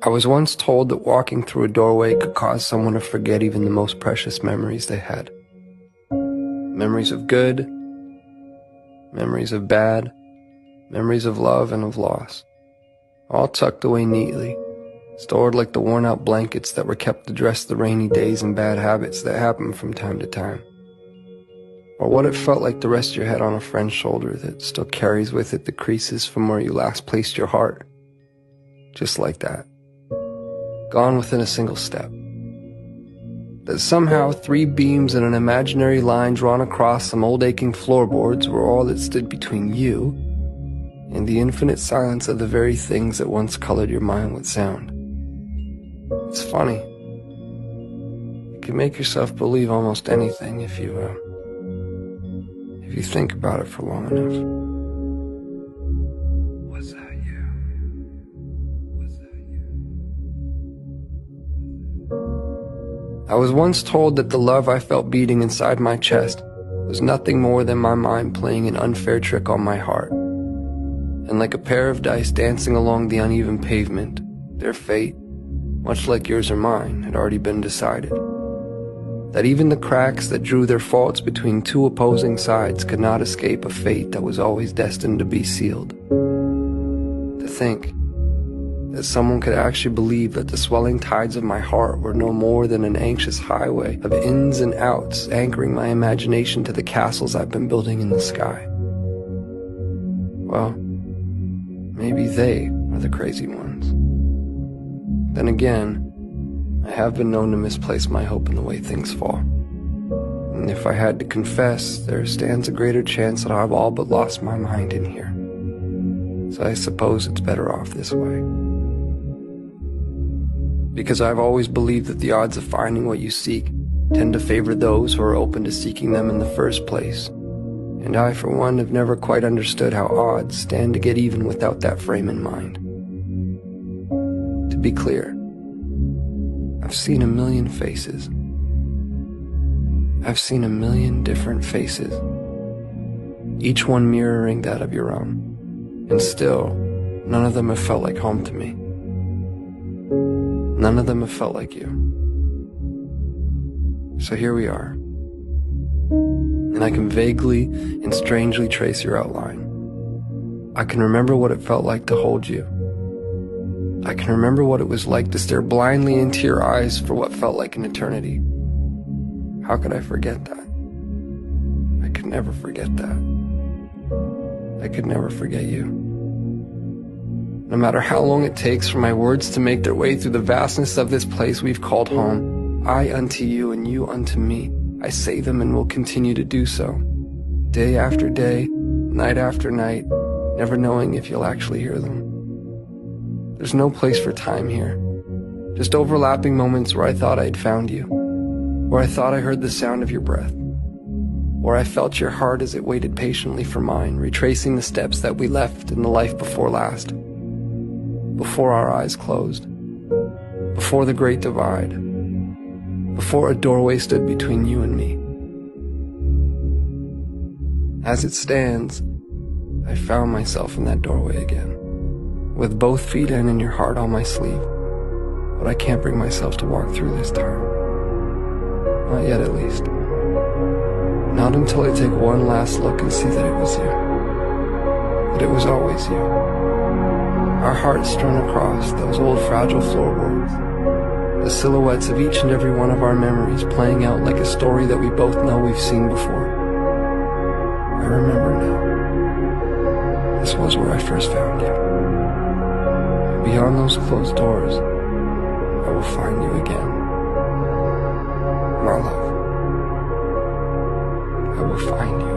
I was once told that walking through a doorway could cause someone to forget even the most precious memories they had. Memories of good, memories of bad, memories of love and of loss, all tucked away neatly, stored like the worn-out blankets that were kept to dress the rainy days and bad habits that happen from time to time. Or what it felt like to rest your head on a friend's shoulder that still carries with it the creases from where you last placed your heart. Just like that. Gone within a single step. That somehow 3 beams and an imaginary line drawn across some old aching floorboards were all that stood between you and the infinite silence of the very things that once colored your mind with sound. It's funny. You can make yourself believe almost anything if you think about it for long enough. Was that you? Was that you? I was once told that the love I felt beating inside my chest was nothing more than my mind playing an unfair trick on my heart. And like a pair of dice dancing along the uneven pavement, their fate, much like yours or mine, had already been decided. That even the cracks that drew their faults between 2 opposing sides could not escape a fate that was always destined to be sealed. To think that someone could actually believe that the swelling tides of my heart were no more than an anxious highway of ins and outs anchoring my imagination to the castles I've been building in the sky. Well, maybe they are the crazy ones. Then again, I have been known to misplace my hope in the way things fall. And if I had to confess, there stands a greater chance that I've all but lost my mind in here. So I suppose it's better off this way. Because I've always believed that the odds of finding what you seek tend to favor those who are open to seeking them in the first place. And I, for one, have never quite understood how odds stand to get even without that frame in mind. To be clear, I've seen a million faces. I've seen a million different faces, each one mirroring that of your own. And still, none of them have felt like home to me. None of them have felt like you. So here we are. And I can vaguely and strangely trace your outline. I can remember what it felt like to hold you. I can remember what it was like to stare blindly into your eyes for what felt like an eternity. How could I forget that? I could never forget that. I could never forget you. No matter how long it takes for my words to make their way through the vastness of this place we've called home, I unto you and you unto me, I say them and will continue to do so. Day after day, night after night, never knowing if you'll actually hear them. There's no place for time here. Just overlapping moments where I thought I'd found you. Where I thought I heard the sound of your breath. Where I felt your heart as it waited patiently for mine, retracing the steps that we left in the life before last. Before our eyes closed. Before the great divide. Before a doorway stood between you and me. As it stands, I found myself in that doorway again. With both feet in your heart on my sleeve. But I can't bring myself to walk through this time. Not yet, at least. Not until I take one last look and see that it was you. That it was always you. Our hearts strewn across those old fragile floorboards. The silhouettes of each and every one of our memories playing out like a story that we both know we've seen before. I remember now. This was where I first found you. Beyond those closed doors, I will find you again. My love, I will find you.